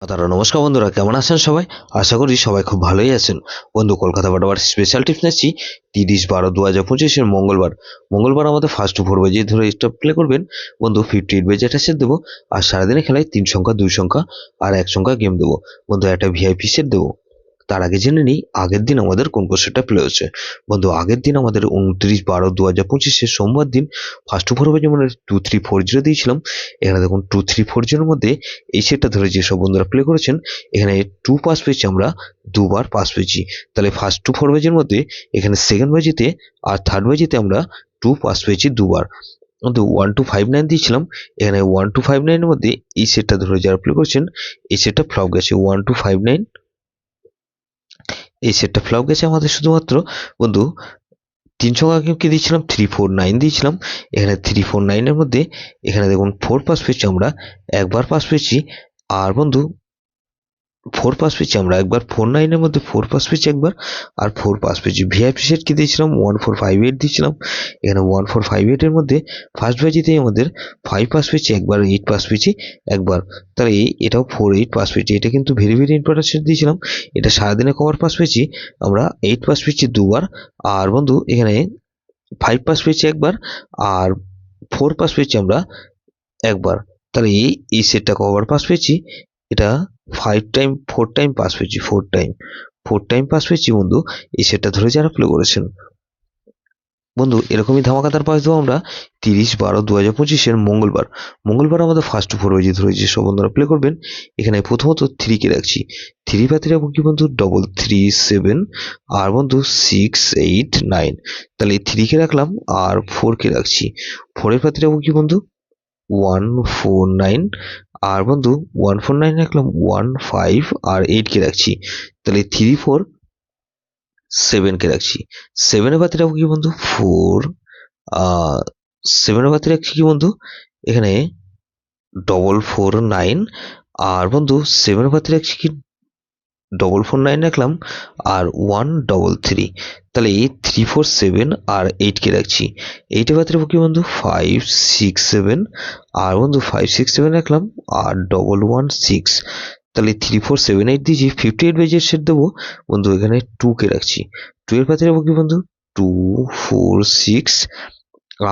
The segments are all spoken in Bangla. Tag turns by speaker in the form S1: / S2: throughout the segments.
S1: তারা নমস্কার বন্ধুরা, কেমন আছেন সবাই? আশা করি সবাই খুব ভালোই আছেন। বন্ধু, কলকাতা বারবার স্পেশাল টিপস নিচ্ছি 30/12/2025 মঙ্গলবার আমাদের ফার্স্ট 4 বাজে ধরে স্টপ প্লে করবেন। বন্ধু 58 বাজে একটা সেট দেবো, আর সারাদিনে খেলায় 3 সংখ্যা 2 সংখ্যা আর 1 সংখ্যা গেম দেবো। বন্ধু একটা ভিআইপি সেট দেবো। তার আগে জেনে নিই আগের দিন আমাদের কোন কোশ্চেনটা প্লে হচ্ছে। বন্ধু আগের দিন আমাদের 29/12/2025 সোমবার দিন ফার্স্ট 4 বাজে মানে 2340 দিয়েছিলাম। এখানে দেখুন 2340 মধ্যে এই সেটটা ধরে যেসব বন্ধুরা প্লে করেছেন, এখানে 2 পাস পেয়েছি আমরা, দুবার পাস পেয়েছি। তাহলে ফার্স্ট 4 বাজের মধ্যে এখানে সেকেন্ড বাজিতে আর থার্ড বাজিতে আমরা 2 পাস পেয়েছি দুবার। কিন্তু 1259 দিয়েছিলাম, এখানে 1259 এর মধ্যে এই সেটটা ধরে যারা প্লে করছেন এই সেটটা ফ্লপ গেছে। 1259 এই সেটটা ফ্লপ গেছে আমাদের শুধুমাত্র। বন্ধু 3 সংখ্যা গেমকে দিয়েছিলাম 349 দিয়েছিলাম। এখানে 349 এর মধ্যে এখানে দেখুন 4 পাস পেয়েছি আমরা, একবার পাস পেয়েছি। আর বন্ধু 4 পাস পেয়েছি আমরা একবার, 49 এর মধ্যে 4 পাস পেয়েছি একবার, আর 4 পাস পেয়েছি। ভিআইপি সেট কি দিয়েছিলাম 1458 দিয়েছিলাম। এখানে 1458 এর মধ্যে ফার্স্ট বাজিতেই আমাদের 5 পাস পেয়েছি একবার, 8 পাস পেয়েছি একবার। তাহলে এটাও 48 পাস পেয়েছি। এটা কিন্তু ভেরি ভেরি ইম্পর্টেন্ট সেট দিয়েছিলাম। এটা সারাদিনে কভার পাস পেয়েছি আমরা, 8 পাস পেয়েছি দুবার। আর বন্ধু এখানে 5 পাস পেয়েছি একবার, আর 4 পাস পেয়েছি আমরা একবার। তাহলে এই সেটটা কবার পাস পেয়েছি? এটা 5 টাইম 4 টাইম পাস পেয়েছি, 4 টাইম পাস পেয়েছি বন্ধু এই সেটটা ধরে যারা প্লে করেছেন। বন্ধু এরকমই ধামাকাদার পাস দেবো আমরা 30/12/2025 মঙ্গলবার আমাদের ফার্স্ট 4 বাজে ধরে যেসব বন্ধুরা প্লে করবেন। এখানে প্রথমত 3 কে রাখছি, 3 পাতে রাখবো কি বন্ধু 337, আর বন্ধু 689। তাহলে 3 কে রাখলাম আর 4 কে রাখছি। 4 এর পাতে রাখবো কি বন্ধু 149, আর বন্ধু 149 রাখলাম, 15 আর 8 কে রাখছি। তাহলে 347 কে রাখছি। 7 এর পাতে রাখবো কি বন্ধু 4, 7 এর পাতে রাখছি কি বন্ধু এখানে 449, আর বন্ধু 7 এর পাতে রাখছি কি 449 রাখলাম আর 133। তাহলে 347 আর 8 কে রাখছি। 8 এর পাতে রাখবো কি বন্ধু 567, আর বন্ধু 567 রাখলাম আর 116। তাহলে 3478 দিয়েছি। 58 বেজের সেট দেবো বন্ধু, এখানে 2 কে রাখছি। 2 এর পাতে রাখবো কি বন্ধু 246,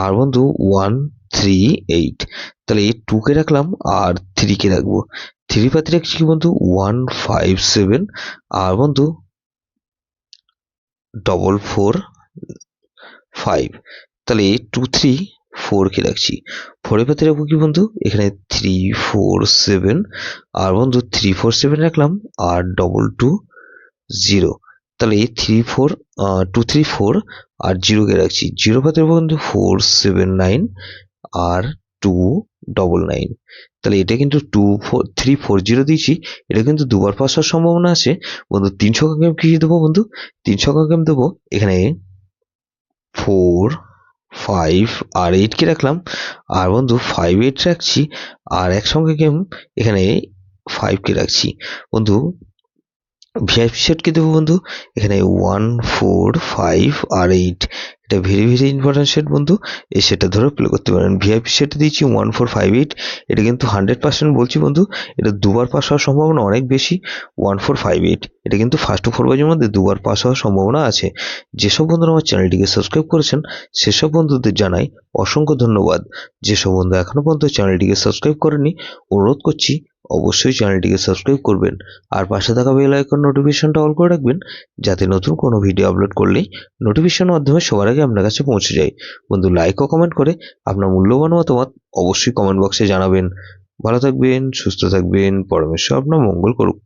S1: আর বন্ধু 138। তাহলে 2 কে রাখলাম আর 3 কে রাখবো। 3 পাতে রাখছি কি বন্ধু 157, আর বন্ধু 445। তাহলে 234 কে রাখছি। 4 এর পাতে রাখবো কি বন্ধু এখানে 347, আর বন্ধু 347 রাখলাম আর 220। তাহলে 234 আর 0 কে রাখছি। 0 পাতে রাখবো বন্ধু 479 আর 299। তাহলে এটা কিন্তু 340 দিয়েছি। এটা কিন্তু দুবার পাস হওয়ার সম্ভাবনা আছে বন্ধু। 3 সংখ্যা গেম কি দেবো বন্ধু 3 সংখ্যা গেম দেবো এখানে 4, 5 আর 8 কে রাখলাম, আর বন্ধু 5 8 রাখছি, আর এক সংখ্যা গেম এখানে 5 কে রাখছি। বন্ধু ভিআইপি সেট কি দেবো বন্ধু এখানে 1 4 5 আর 8। এটা ভেরি ভেরি ইম্পর্টেন্ট সেট বন্ধু, এই সেটটা ধরে প্লে করতে পারেন। ভিআইপি সেটে দিয়েছি 1458। এটা কিন্তু 100% বলছি বন্ধু, এটা দুবার পাস হওয়ার সম্ভাবনা অনেক বেশি। 1458 এটা কিন্তু ফার্স্ট 4 বাজের মধ্যে দুবার পাস হওয়ার সম্ভাবনা আছে। যেসব বন্ধুরা আমার চ্যানেলটিকে সাবস্ক্রাইব করেছেন সেসব বন্ধুদের জানাই অসংখ্য ধন্যবাদ। যেসব বন্ধু এখনো পর্যন্ত চ্যানেলটিকে সাবস্ক্রাইব করেনি অনুরোধ করছি অবশ্যই চ্যানেলটিকে সাবস্ক্রাইব করবেন, আর পাশে থাকা বেল আইকন নোটিফিকেশনটা অল করে রাখবেন, যাতে নতুন কোনো ভিডিও আপলোড করলেই নোটিফিকেশনের মাধ্যমে সবার আগে আপনার কাছে পৌঁছে যায়। বন্ধু লাইক ও কমেন্ট করে আপনার মূল্যবান মতামত অবশ্যই কমেন্ট বক্সে জানাবেন। ভালো থাকবেন, সুস্থ থাকবেন, পরমেশ্বর আপনার মঙ্গল করুক।